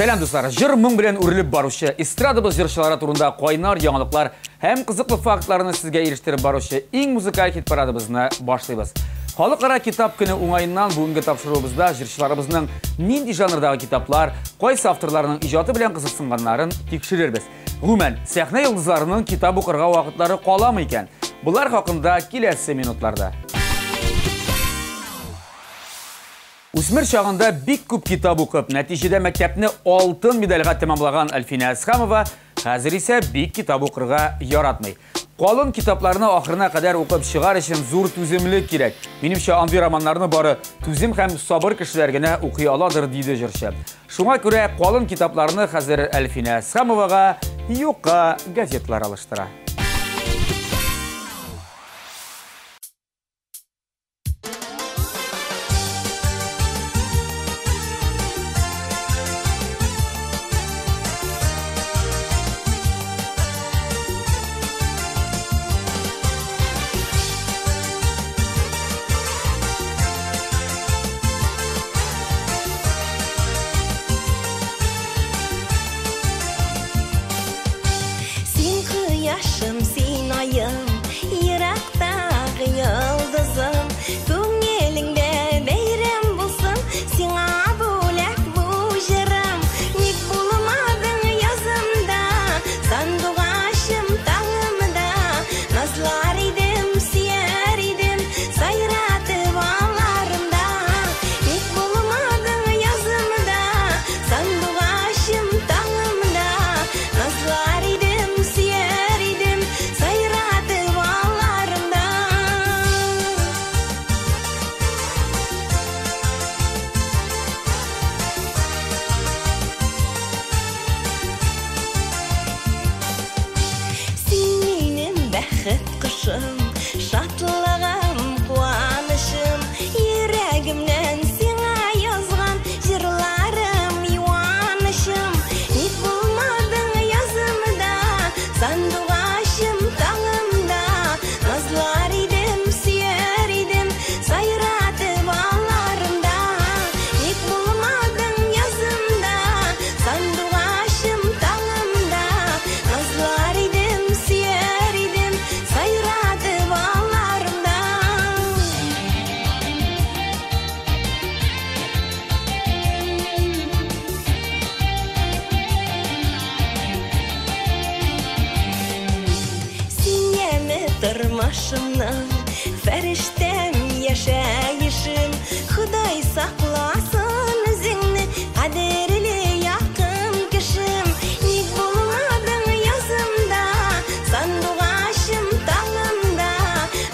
Сәлем дуслар, жыр мұң белән үрелеп баручы, эстрадабыз җырчылары турында кайнар яңалыклар һәм кызыклы фактларны сезгә ирештереп баручы иң музыкаль хит-парадыбызны башлыйбыз. Халыкара китап көне уңаеннан бүгенге тапшыруыбызда җырчыларыбызның нинди жанрдагы китаплар, кайсы авторларның иҗаты белән кызыксынганнарын тикшерербез. Гомумән, сәхнә йолдызларының китап укырга вакытлары каламы икән? Булар хакында киләсе минутларда. Үсмер чагында бик күп китап укып, нәтиҗәдә мәктәпне алтын медальгә тәмамлаган Альфина Әсхамова хәзер исә бик китап укырга яратмый. Калын китапларны ахырына кадәр укып чыгар өчен зур түземлек кирәк. Минемчә, андый романнарны бары түзем һәм сабыр кешеләр генә укый аладыр, диде җырчы. Шуңа күрә калын китапларны хәзер Альфина Әсхамовага юкка газеталар алыштыра. Tırmaşımdan feriştem yaşayışım Xuday saklasın özünü kaderli yakın kışım Nik bulmadın yazımda sanduğaşım tağımda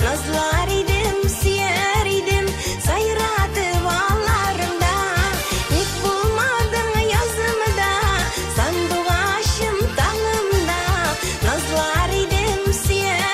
Nazlar idim siyer idim sayratı bağlarımda Nik bulmadın yazımda sanduğaşım tağımda Nazlar idim siyer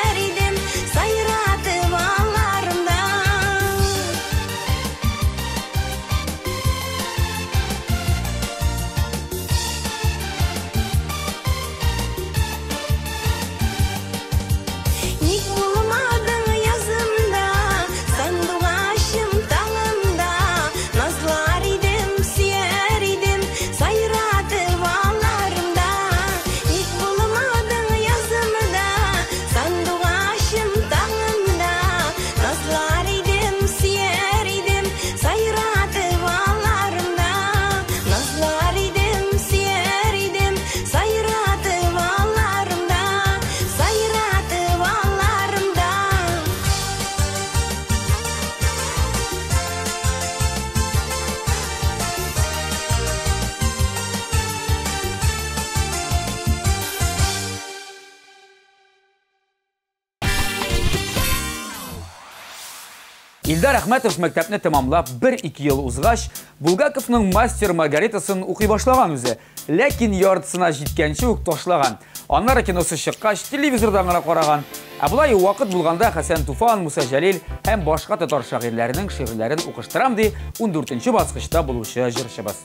Илдар Әхмәтов мәктәпне тәмамлап 1-2 ел узгач, Булгаковның мастер Маргаритасын укый башлаган үзе, ләкин яртысына җиткәнче үк ташлаган. Аннары киносы чыккач, телевизордан гына караган. Ә булай вакыт булганда Хәсән Туфан, Муса Җәлил һәм башка татар шагыйрьләренең шигырьләрен укыштырам ди 14нче баскычта булучы җырчыбыз.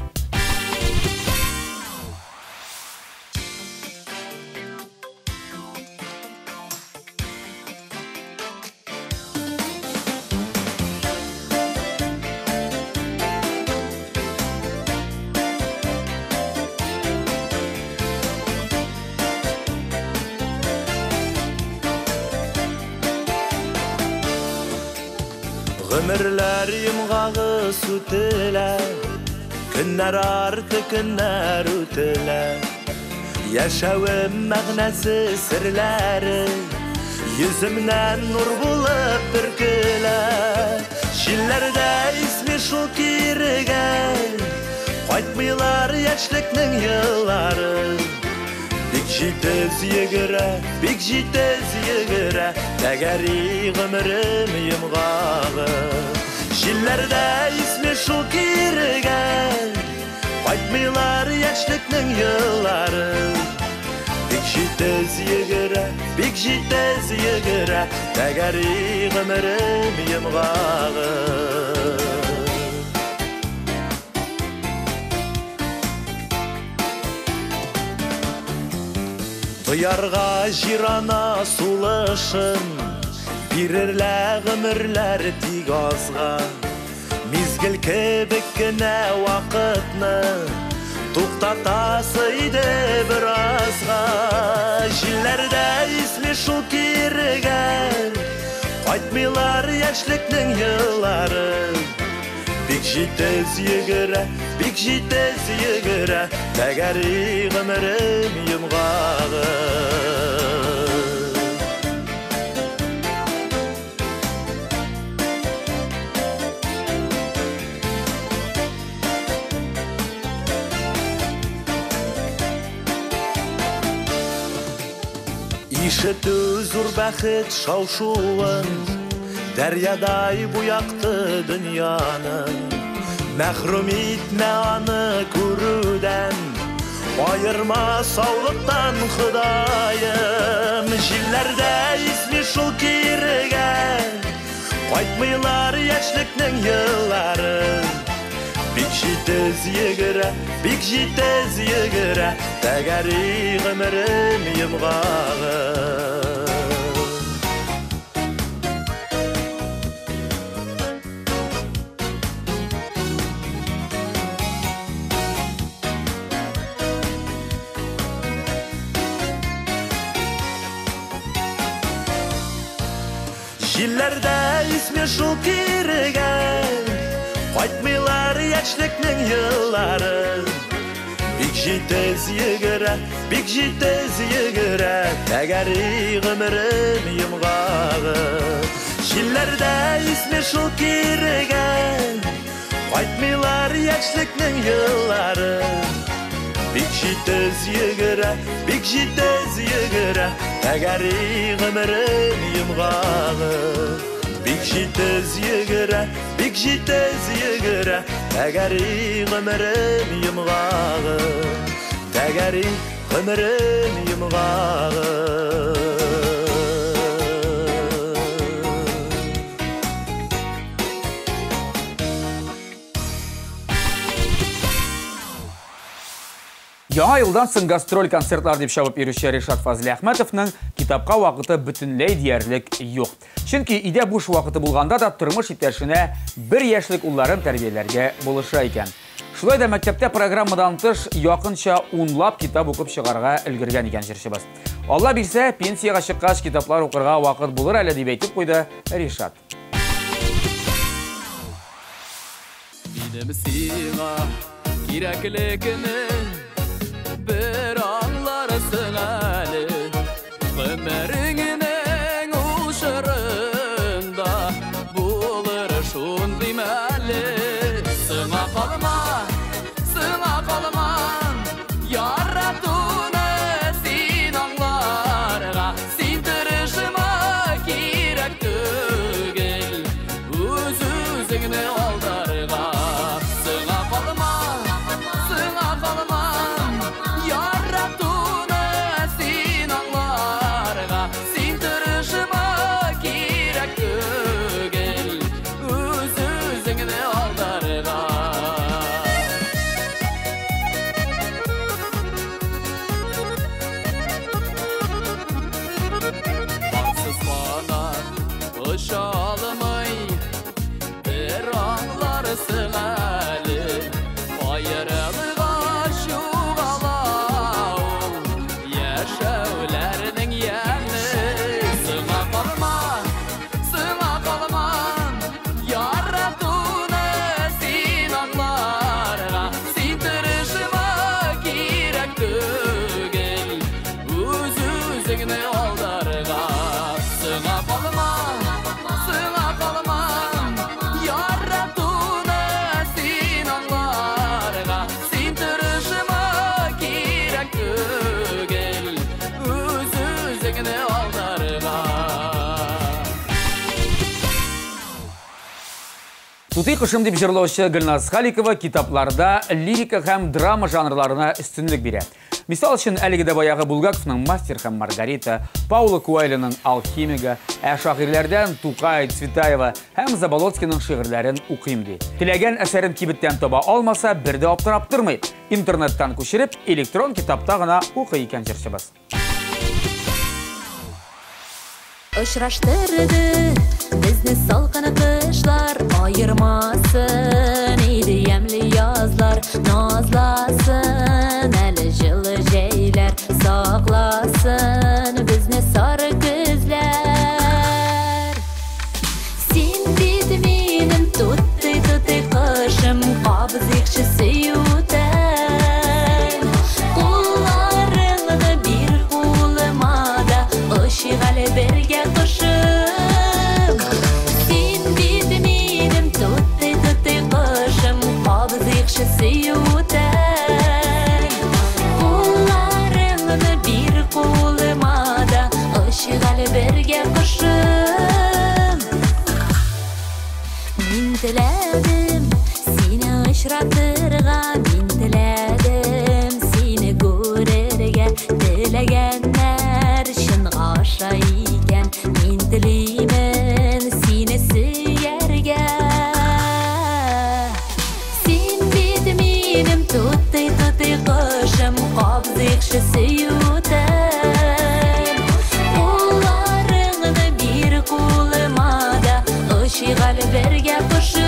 Ömürler yımgağı sütüler, günler artı günler ötüler. Yaşavım mağnası sırları, yüzümden nur bulup pürküler. Şillerde ismi şu kirgen, qaytmıylar yaşlıkның yılları. Bik jitez yegire, bik jitez yegire, Tegeri ömrüm yımgağı. Şillerde ismi şu kirgen, qaytmıylar yaşlıkның yılları. Bik jitez yegire, bik jitez yegire, Tegeri ömrüm yımgağı. Duyarga jirana sulışın, birirler ömürler tik azga. Mizgil kebek gine vakitni, to'xtatasıydı birazga. Jillerde ismi şu kirgen, qaytmıylar yaşlıkның yılları. Bik jitez yegire, bik jitez yegire, Tegeri ömrüm yımgağı. İşitü zor bəxit şavşuğun, Deryaday bu yaktı dünyanın. Məhrum etme anı görüden, ayırma sağlıktan Xudayım. Jillerde ismi şu kirgen, qaytmıylar yaşlıkның yılları. Bik jitez yegire, bik jitez yegire, Tegeri ömrüm yımgağı. Jillerde ismi şu kirgen, qaytmıylar yaşlıkның yılları. Bik jitez yegire, bik jitez yegire, Tegeri ömrüm yımgağı. Jillerde ismi şu kirgen, qaytmıylar yaşlıkның yılları. Bik jitez yegire, bik jitez yegire, Tegeri ömrüm yımgağı. Bik jitez yegire, bik jitez yegire, Tegeri ömrüm yımgağı. Tegeri ömrüm yımgağı. Яңа йылдан соң гастроль концертлар дип шабып йөрүче Ришат Фазли Әхмәтовның китапка вакыты бөтенләй диярлек юк. Чөнки өйдә буш вакыты булганда да тормыш иптәшенә 1 яшьлек улларын тәрбияләргә булыша икән. Шулай да мәктәптә программадан тыш якынча 10лап китап укып чыгарга өлгергән икән җырчыбыз. Алла бирсә, пенсияга чыккач китаплар укырга вакыт булыр әле дип әйтеп куйды Ришат. Минем сиңа кирәклекне bir anlarsın әлі, ömrünün uçurunda bulur şunday мәлі. Сыңа қалма, яратуны сен аңларға, сен тырышыма керек түгел, өз-өзіңні алдарға. Сыңа қалма, яратуны сен аңларға, сен тырышыма керек түгел, өз-өзіңні алдарға. Бақсыз қанат ұша алмай, бір аңларсың әлі, айырылға шуғалау, яшәүләрнең яңы. Сыңа қалма, яр Туты кышым дип җырлаучы Гөлназ Халикова китапларда лирика һәм драма жанрларына өстенлек бирә. Мисал өчен, әлегедә баягы Булгаковның «Мастер һәм Маргарита», Паула Куэльоның «Алхимига», шагыйрьләрдән Тукай, Цветаева һәм Заболоцкийның шигырьләрен укыйм ди. Теләгән әсәрен кибеттән таба алмаса, бер дә аптырап тормый. Интернеттан күчереп, электрон китапта гына укый икән җырчыбыз. Очраштырды безне салкын кышлар, айырмасын иде ямлы язлар, назласын әле җылы җәйләр, сакласын безне сары күзләр. Син бит минем тутты кышым, кабызыкчы сөютән. Кулларыңны бир кулыма да, ышыгалы бергә кышым. Син бит минем тутты кышым, кабызыкчы сөютән. Кулларыңны бир кулыма да, ышыгалы бергә кышым. Мин теләдем сине очратырга, мин теләдем сине күрергә, теләгәннәр чынга аша икән, мин телимен сине сөяргә. Син бит минем тутты кышым, кабызыкчы сөютән. Кулларыңны бир кулыма да, ышыгалы бергә кышым.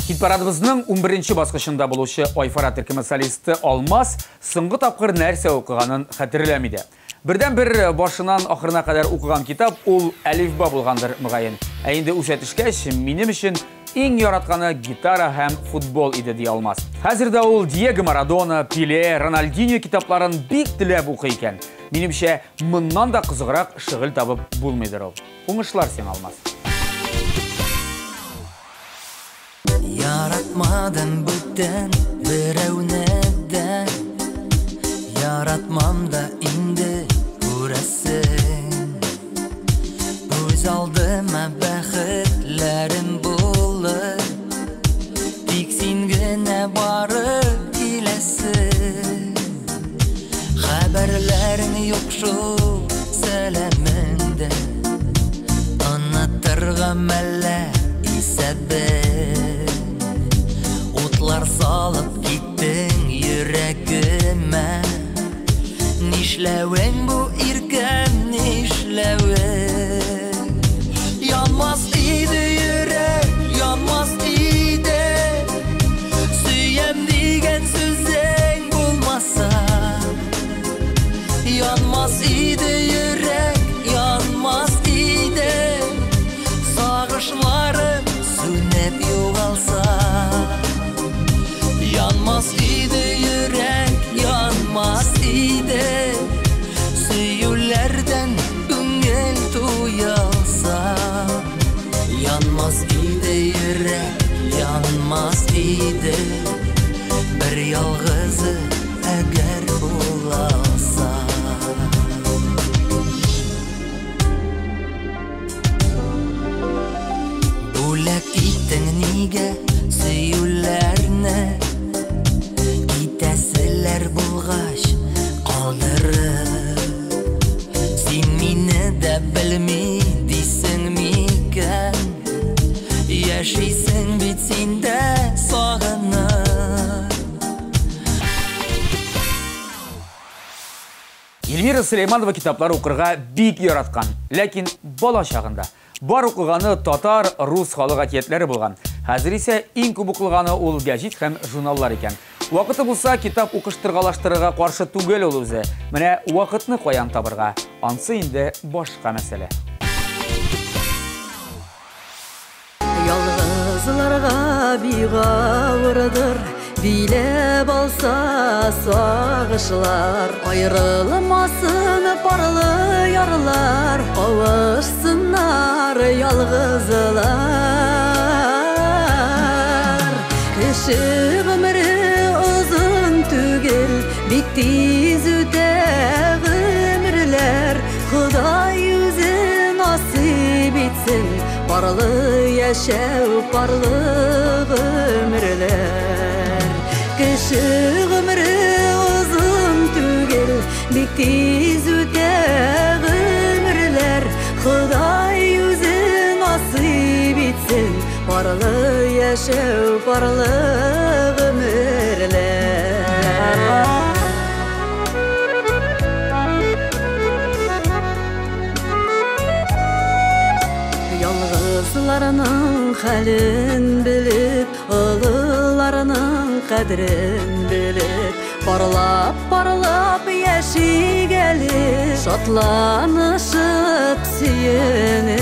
Хит-парадыбызның 11-нче баскычында булучы Айфара төркеме солисты Алмаз соңгы тапкыр нәрсә укыганын хәтерләми дә. Бердән-бер башынан ахырына кадәр укыган китап ул әлифба булгандыр мөгаен. Ә инде үсәтешкәч, минем өчен иң яратканы гитара һәм футбол иде ди Алмаз. Хәзердә ул Диего Марадона, Пеле, Рональдиньо китапларын бик теләп укый икән. Минемчә, моннан да кызыграк шөгыль табып булмыйдыр ул. Уңышлар сиңа, Алмаз. Yaratmadım bütten birevne de, yaratmam da indi göresin. Göz aldıma bәхетләрем bulur, tik sin gene barıp kilesin. Haberlerin yok şu selamende, anlatırga məlle ise ben. Utlar salıp gittin yüreğime, nişleven bu irkem nişleven. Yanmaz idi yürek, yanmaz idi, süyem digen sözün bulmasa. Yanmaz idi yürek, yanmaz idi, sağışlarım sünep yoğalsa. Yanmaz idi yürek, yanmaz idi, süyülerden güngel tuyalsa. Yanmaz idi yürek, yanmaz idi, bir yalgızı eğer bulalsa. Bulak itten nige süyülerine, Gitəsilər bulğaç qaldırır. Sen mini də bilmedisən mikən, yaşaysan bitsin də sağınır. Эльвира Сулейманова китаплары укырга бик яраткан, ләкин бала чагында. Бар укыганы татар, рус халык әкиятләре булган. Хәзер исә иң күп укылганы ул гәҗит һәм журналлар икән. Вакыты булса, китап укыштыргалаштырырга каршы түгел ул үзе. Менә вакытны каян табырга? Ансы инде башка мәсьәлә. Ялгызларга бик авырдыр, Билеп алса сагышлар, айрылмасын парлы ярлар, кавышсыннар ялгызлар. Кеше гомере узын түгел, бик тиз үтә гомерләр. Худай үзе насыйп итсен, парлы яшәү, парлы гомерләр. Кеше гомере узын түгел, бик тиз үтә гомерләр. Худай үзе насыйп итсен, парлы яшәү, парлы гомерләр. Ялгызларның хәлен белеп, олыларның кадерен белеп, парлап яшигәле, шатланышып сөенеп.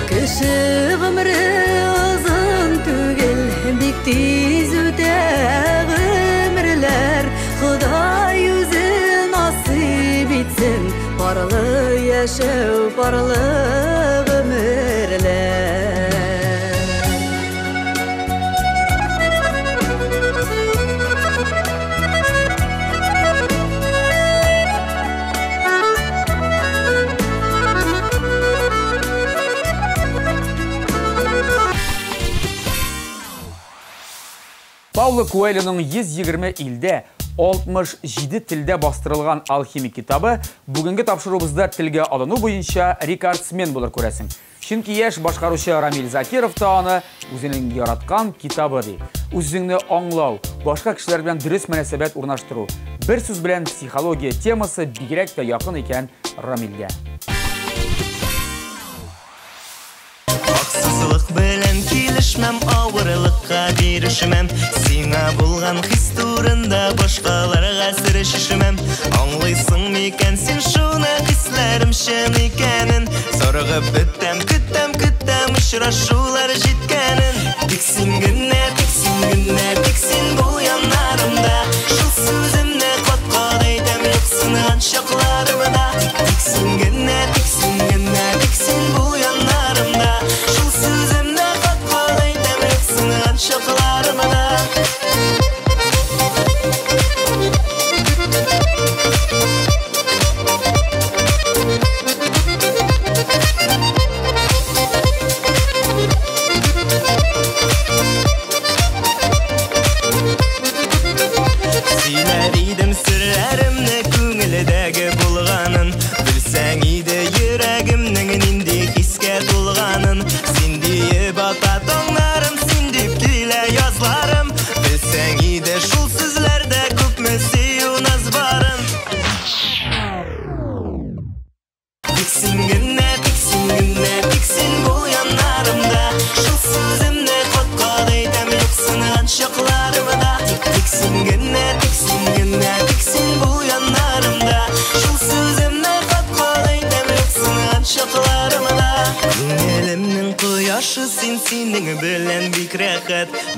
Кеше гомере узын түгел, бик тиз үтә гомерләр. Худай үзе насыйп итсен, парлы яшәү, парлы гомерләр. Пауло Коэльоның 120 илдә 67 тілде бастырылған алхимик китабы бүгінгі тапшырубызда тілге алыну бойынша рекордсмен булыр күрәсең. Чөнки яшь башкаручы Рамил Закиров та аны үзенең яраткан китабы ди. Үзеңне аңлау, башка кешеләр белән дөрес мөнәсәбәт урнаштыру, бер сүз белән психология темасы бигрәк тә якын икән Рамилгә. Аксызлык белән килешмәм, авырлыкка бирешмәм. Сиңа булган хис турында башкаларга сөйләшмәм. Аңлыйсың микән син шуны, хисләрем чын икәнен? Сорыгып беттем, көттем очрашулар җиткәнен. Тик син генә, тик син бу яннарымда. Шул сүземне кат-кат әйтәм, юксынган чакларымда. Тик син генә, тик син бу яннарымда. Шул сүземне кат-кат әйтәм, юксынган чакларымда.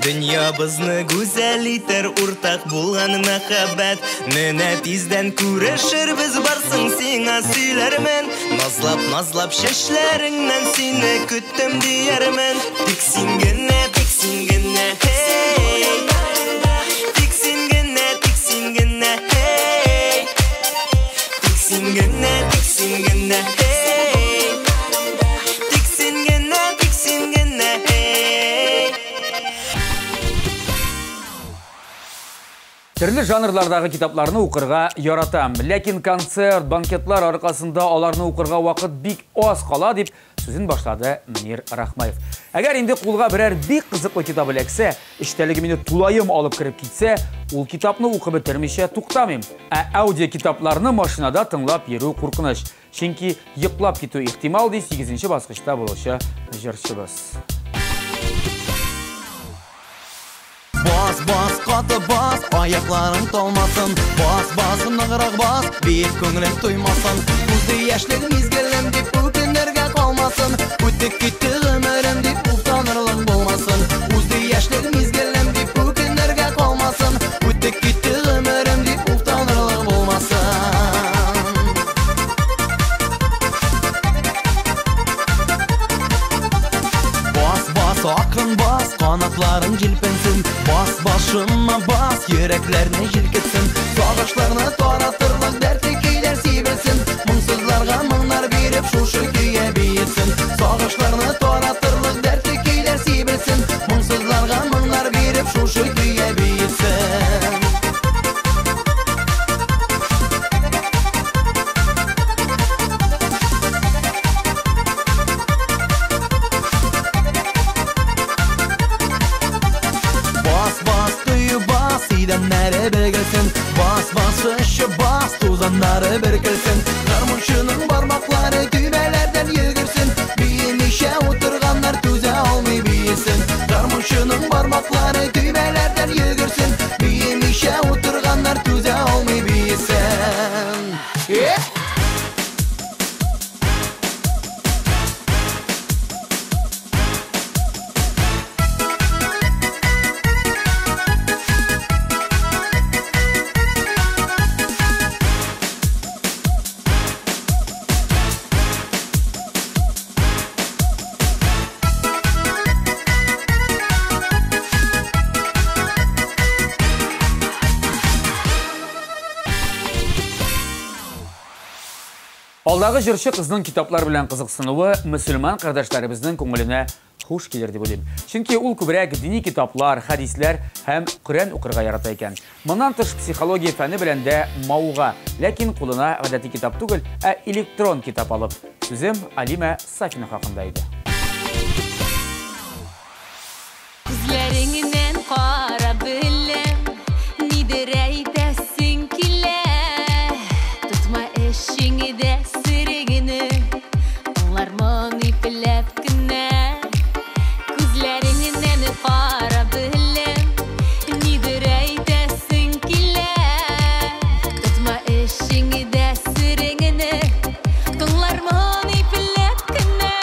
Дөньябызны гүзәл итәр уртак булган мәхәббәт. Менә тиздән күрешербез, барсың сиңа сөйләрмен. Назлап чәчләреңнән сине көттем диярмен. Тик син генә, hey. Тик син генә, hey. Тик син генә, hey. Тик син генә, hey. Тик син генә, hey. Төрле жанрлардагы китапларны укырга яратам, ләкин концерт, банкетлар аркасында аларны укырга вакыт бик аз кала дип сүзен башлады Мөнир Рахмаев. Әгәр инде кулга берәр бик кызыклы китап эләксә, эчтәлеге мине тулайым алып кирип китсә, ул китапны укып бетермичә туктамыйм. Аудио китапларны машинада тыңлап йөрү куркыныч. Чөнки йоклап китү ихтимал ди 8нче баскычта булучы җырчыбыз. Бас, каты бас, аякларың талмасын. Бас, ныграк бас, бик күңелең туймасын. Күзде яшьлек мизгелем дип үкенергә калмасын. Үтеп китте гомерем дип уктанырлык булмасын. Күзде Акрын бас, канатларың жилпенсин. Бас башыма бас, йөрәкләрне җилкетсин. Сагышларны таратырлык дәртле көйләр сибелсен. Моңсызларга моңнар биреп шушы көйгә биетсен. Сагышларны таратырлык дәртле көйләр сибелсен. Моңсызларга моңнар биреп шушы көйгә биетсен. Идәннәре бөгелсен, бас шышы бас, тузаннары бөркелсен. Гармунчының бармаклары төбәләрдән йөгерсен. Биемичә утырганнар түзә алмый биесен. Гармунчының бармаклары төбәләрдән йөгерсен. Биемичә утырганнар түзә алмый биесен. Алдагы җырчы кызның китаплар белән кызыксынуы мөселман кардәшләребезнең күңеленә хуш килер дип уйлыйм. Чөнки ул күбрәк дини китаплар, хадисләр һәм Коръән укырга ярата икән. Моннан тыш психология фәне белән дә мауга, ләкин кулына гадәти китап түгел, ә электрон китап алып. Сүзем Алима Сафина хакында иде. Күзләреңнән кара беләм, нидер әйтәсең килә. Тутма эшеңдә сирегене, аңлар моны пиләп кенә. Күзләреңнән кара беләм, нидер әйтәсең килә. Тутма эшеңдә сирегене, аңлар моны пиләп кенә.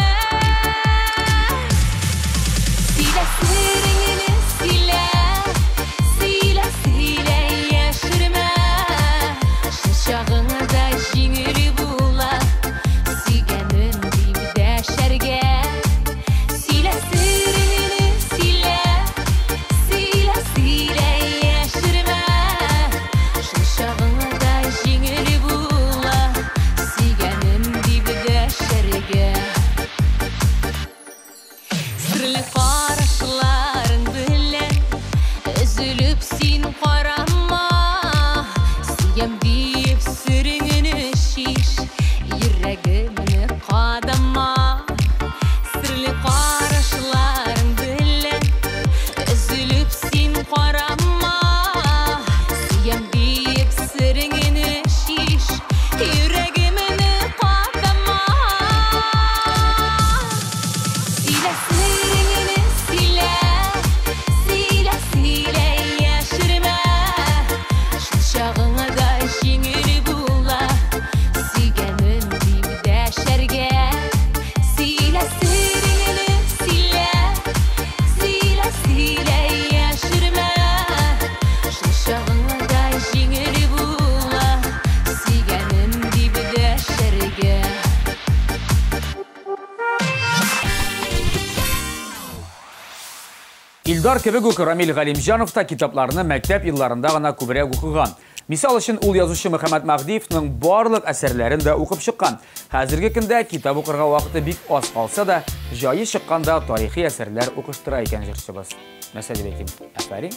Илдар кебек үк Рамил Галимҗанов та китапларны мәктәп елларында гына күбрәк укыган. Мисал өчен ул язучы Мөхәммәд Мәхдиевнең барлык әсәрләрен дә укып чыккан. Хәзерге көндә китап укырга вакыты бик аз калса да, җае чыкканда тарихи әсәрләр укыштыра икән җырчыбыз. Мәсәлән, әйтим, афәрин.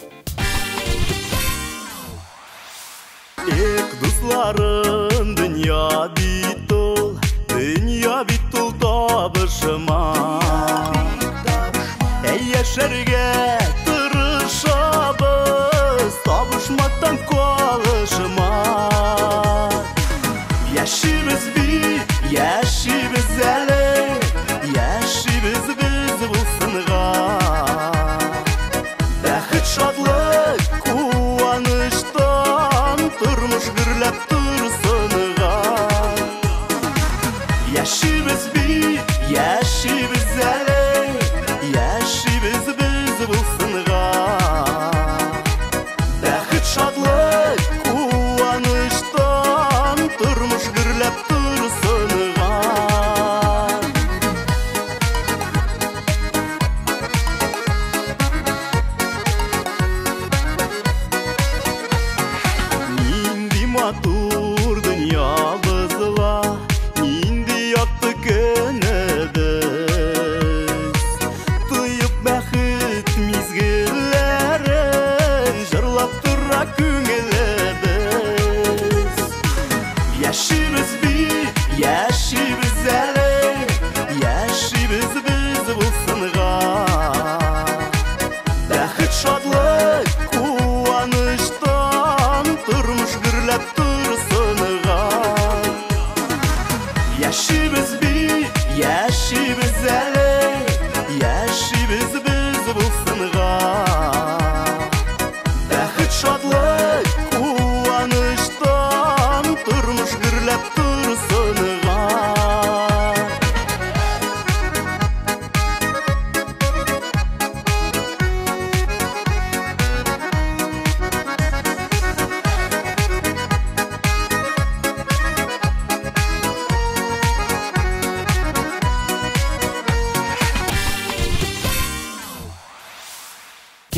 Ек дусларым, дөнья бит ул табышыма. Яшәргә тырышабыз, табышмактан калышыма. Яшибез бит, яшибез әле, яшибез без булсынга. Бәхет, шатлык, куаныштан тормыш гөрләп турсынга. Яшибез бит, яшибез әле, яшибез без булсынга. Бәхет, шатлык, куаныштан тормыш гөрләп турсынга.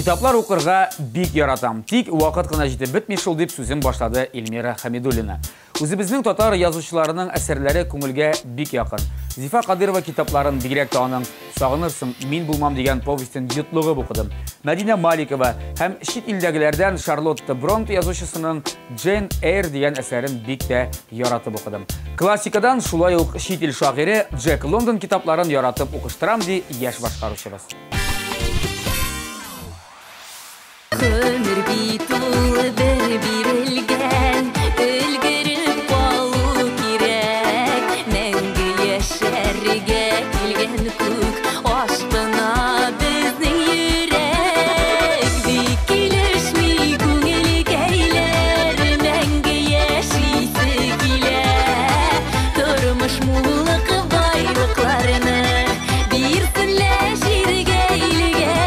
Китаплар укырга бик яратам. Тик вакыт кына җитеп бетми шул дип сүзен башлады Эльмира Хамидуллина. Үзебезнең татар язучыларының әсәрләре күңелгә бик якын. Зифа Кадырова китапларын бигрәк тә аның "Сагынырсың, мин булмам" дигән повестен йотлыгып укыдым. Мәдинә Маликова һәм чит илдәгеләрдән Шарлотта Бронте язучысының Джейн Эйр дигән әсәрен бик тә яратып укыдым. Классикадан шулай ук чит ил шагыйре Джек Лондон китапларын яратып укыштырам ди яшь башкаручыбыз. Көмір битулы бір бирілген, үлгіріп қалу керек. Мәңгі яшәрге келген көк, ашқына біздің йөрәк. Бик килешмей күңел кәйләр, мәңгі яшисі килә. Тормыш муллык байлыкларны бирсенләр җиргә илгә.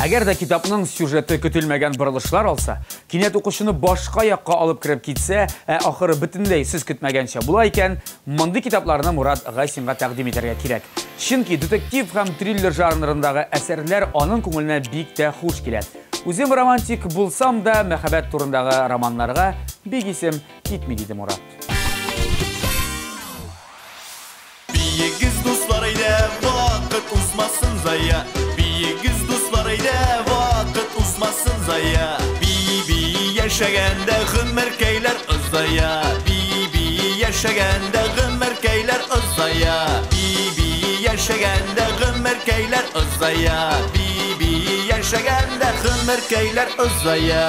Әгәр дә китапның сюжеты көтелмәгән борылышлар алса, кинәт укучыны башка якка алып кирип китсә, ахыры бөтенләй сез көтмәгәнчә була икән, мондый китапларны Мурат Гайсинга тәкъдим итәргә кирәк. Чөнки детектив һәм триллер жанрындагы әсәрләр аның күңеленә бик тә хуш килә. Үзем романтик булсам да, мәхәббәт турындагы романнарга бик исем китми диде Мурат. Биегез дуслар әйдә, вакыт узмасын зая. Биегез дуслар әйдә, вакыт узмасын зая. Би яшәгәндә гомеркәйләр озая. Би яшәгәндә гомеркәйләр озая. Би яшәгәндә гомеркәйләр озая. Би яшәгәндә гомеркәйләр озая.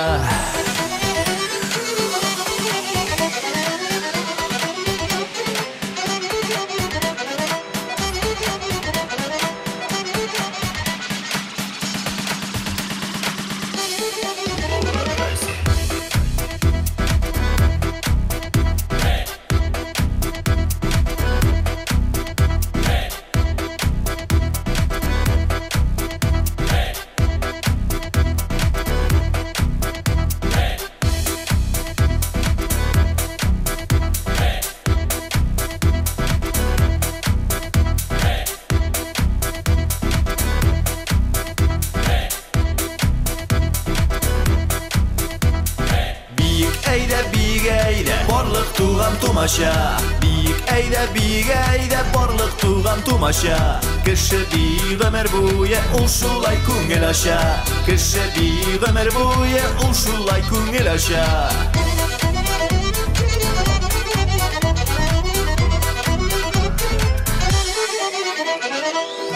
Бик әйдә, барлык туган тумаша. Кеше бик гомер буе ул шулай күңел аша. Кеше бик гомер буе ул шулай күңел аша.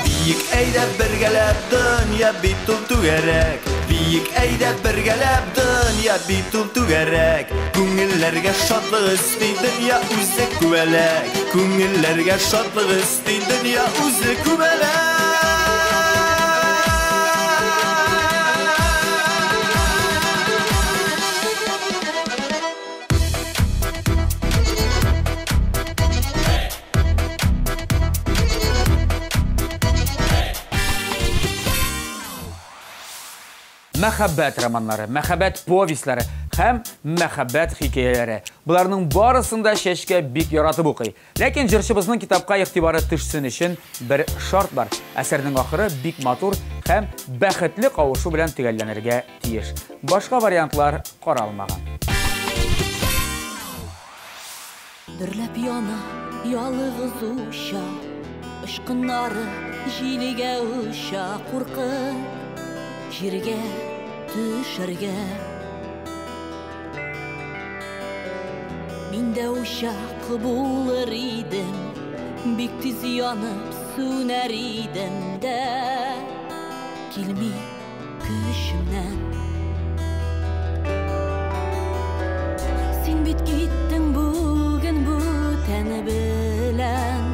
Бик әйдә бергәләп дөнья бит ул түгәрәк. Бик әйдә бергәләп дөнья бит ул түгәрәк. Күңелләргә шатлык өсти дөнья үзе күбәләк. Күңелләргә шатлык өсти дөнья үзе күбәләк. Мәхәббәт романнары, мәхәббәт повестлары һәм мәхәббәт хикәяләре. Бұларның барысында шешке бик яратып оқый. Ләкин жыршыбызның китапқа иқтибары түшсін үшін бір шарт бар. Әсәрдің ақыры бик матур һәм бәхетле қауышу белән төгәлләнергә тиеш. Башка вариантлар каралмаган. Дөрләп яна ялыгыз уша, ышкыннары җилегә уша, куркып җиргә төшәргә. Мин дә ушак булыр идем, бик тиз янып сүнәр идем дә, килми көчемнән. Син бит киттең бүген бу тәне белән,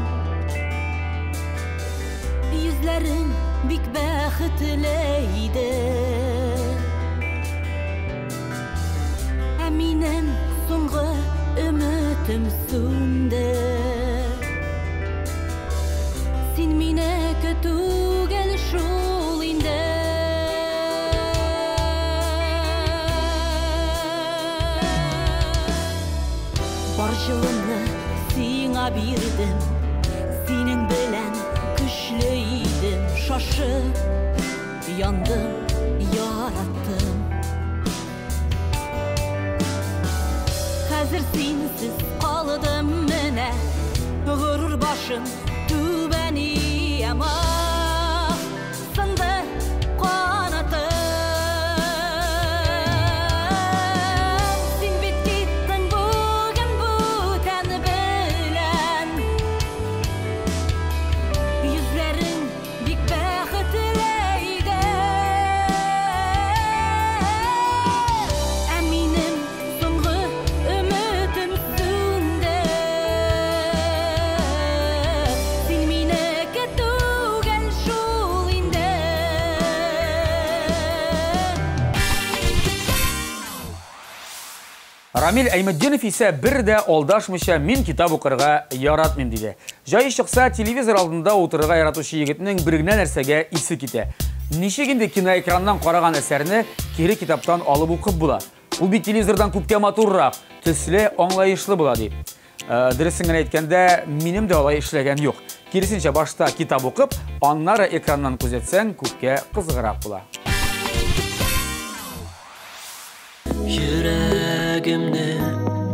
йөзләрең бик бәхетле иде, ә минем соңгы өметім сүнде. Син мине көтүгән шул инде. Бар җылымны сиңа бирдем, синең белән көчле идем, шашып яндым, яраттым. Хәзер синсез калдым менә, горур башым түбән яма, сынды канатым. Син бит киттең бүген бу тәне белән, йөзләрең бик бәхетле иде, ә минем соңгы өметім сүнде. Син мине көтүгән шул инде. Рамил Әймәтдинов исә бер дә алдашмыйча мин китап укырга яратмыйм диде. Җае чыкса, телевизор алдында утырырга яратучы егетнең бер генә нәрсәгә исе китә. Ничек инде киноэкраннан караган әсәрне кире китаптан алып укып була? Ул бит телевизордан күпкә матуррак, төсле, аңлаешлы була ди. Дөресен генә әйткәндә, минем дә алай эшләгән юк. Киресенчә, башта китап укып, аннары экраннан күзәтсәң, күпкә кызыграк була. Йөрәгемне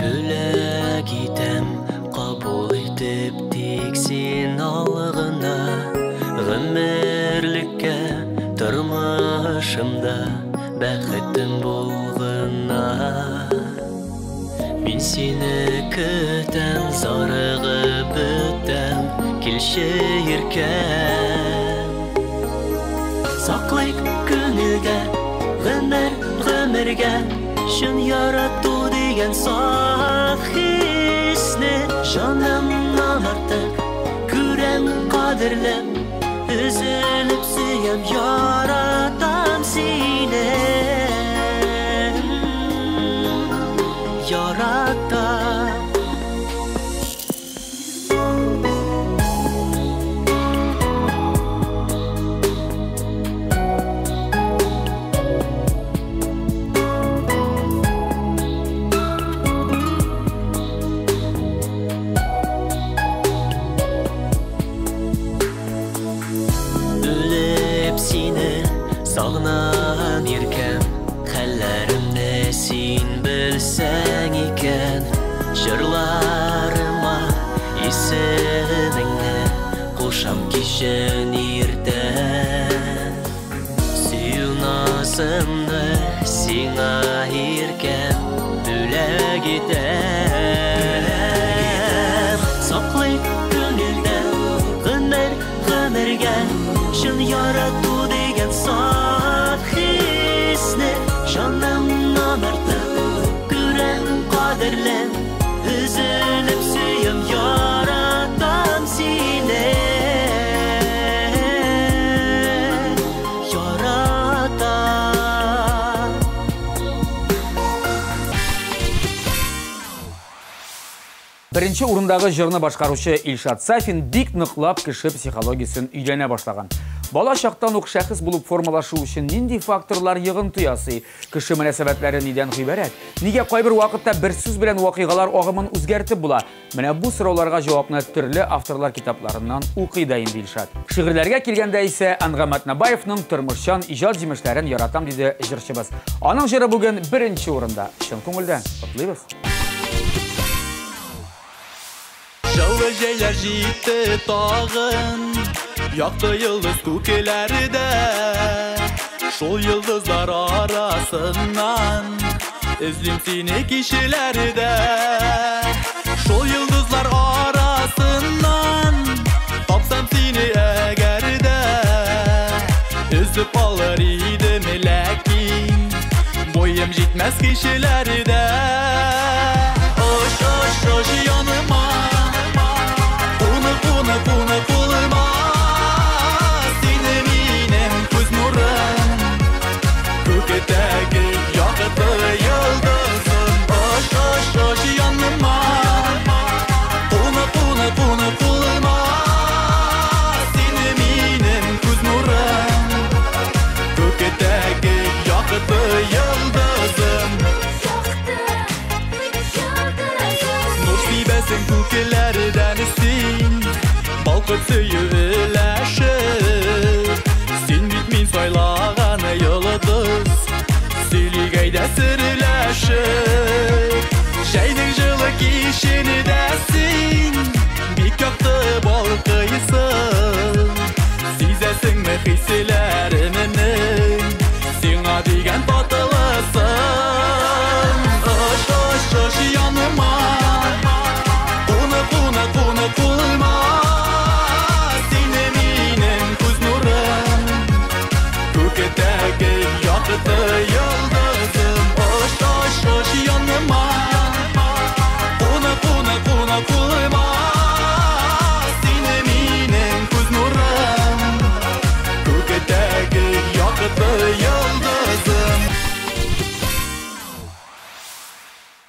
бүләк итәм, кабул итеп тик син алгына, гомерлеккә тормышымда бәхетем булгына. Мин сине көтәм, зарыгып бетәм, килче иркәм. Саклыйк күңелдә, гомергә, шын ярату дигән саф хисне, җанымнан артык күрәм, кадерләм, өзелеп сөям, яратам сине, яратам. Сагынам иркәм, хәлләремне син белсәң икән, җырларыма исемеңне кушам кичен иртән. Сөю назымны сиңа иркәм, бүләк итәм. Саклый күңелдә, гомергә, шын ярату дигән саф хисне, җанымнан артык күрәм, кадерләм, өзелеп сөям, яратам сине, яратам. Беренче урындагы җырны башкаручы Илшат Сафин бик ныклап кеше психологиясын өйрәнә башлаган. Бала шақтан ук шәхес булып формалашу өчен нинди факторлар йогынты ясый? Кеше мөнәсәбәтләре нидән гыйбарәт? Нигә кайбер вакытта бер сүз белән вакыйгалар агымын үзгәртеп була? Менә бу сорауларга җавапны төрле авторлар китапларыннан укый да инде Илшат. Шигырьләргә килгәндә исә Ангамат Набаевның тормышчан иҗат җимешләрен яратам диде җырчыбыз. Аның җыры бүген беренче урында. Чын күңелдән котлыйбыз. Жылы җәйләр җитте тагын, якты йылдыз күкеләрдә. Шул йылдызлар арасыннан эзлим сине кичәләрдә. Шул йылдызлар арасыннан тапсам сине әгәр дә. Үзеп алыр идем ләкин буем җитмәс кичәләрдә. Ош яныма Пуны пулыма, сине минем күз нурым, күктәге якты йылдызым. Ош яныма, пуны пулыма, сине минем күз нурым, күктәге якты йылдызым. Нур сибәсең күкләрдән син, балкып сөйләшеп, син бит мин сайлаган йылдыз, сөйлигәйдә серләшеп. Җәйнең җылы кичендә син бик якты балкыйсың, сизәсеңме хисләремне, сиңа дигән татылысың. Ош яныма, пуны пулыма, сине минем күз нурым, күктәге якты йылдызым. Ош яныма, пуны пулыма, сине минем күз нурым, күктәге якты йылдызым.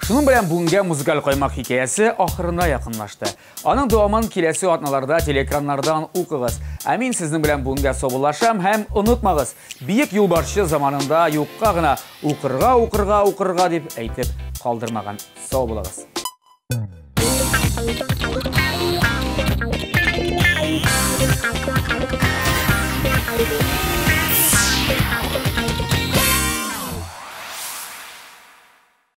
Шуның белән бүгенгә музыкаль каймак хикәясе ахырына якынлашты. Аның дәвамын киләсе атналарда телеэкраннардан укыгыз. Ә мин сезнең белән бүгенгә саубуллашам һәм онытмагыз, биек юлбарчы заманында юкка гына укырга дип әйтеп калдырмаган. Сау булыгыз. Thank you.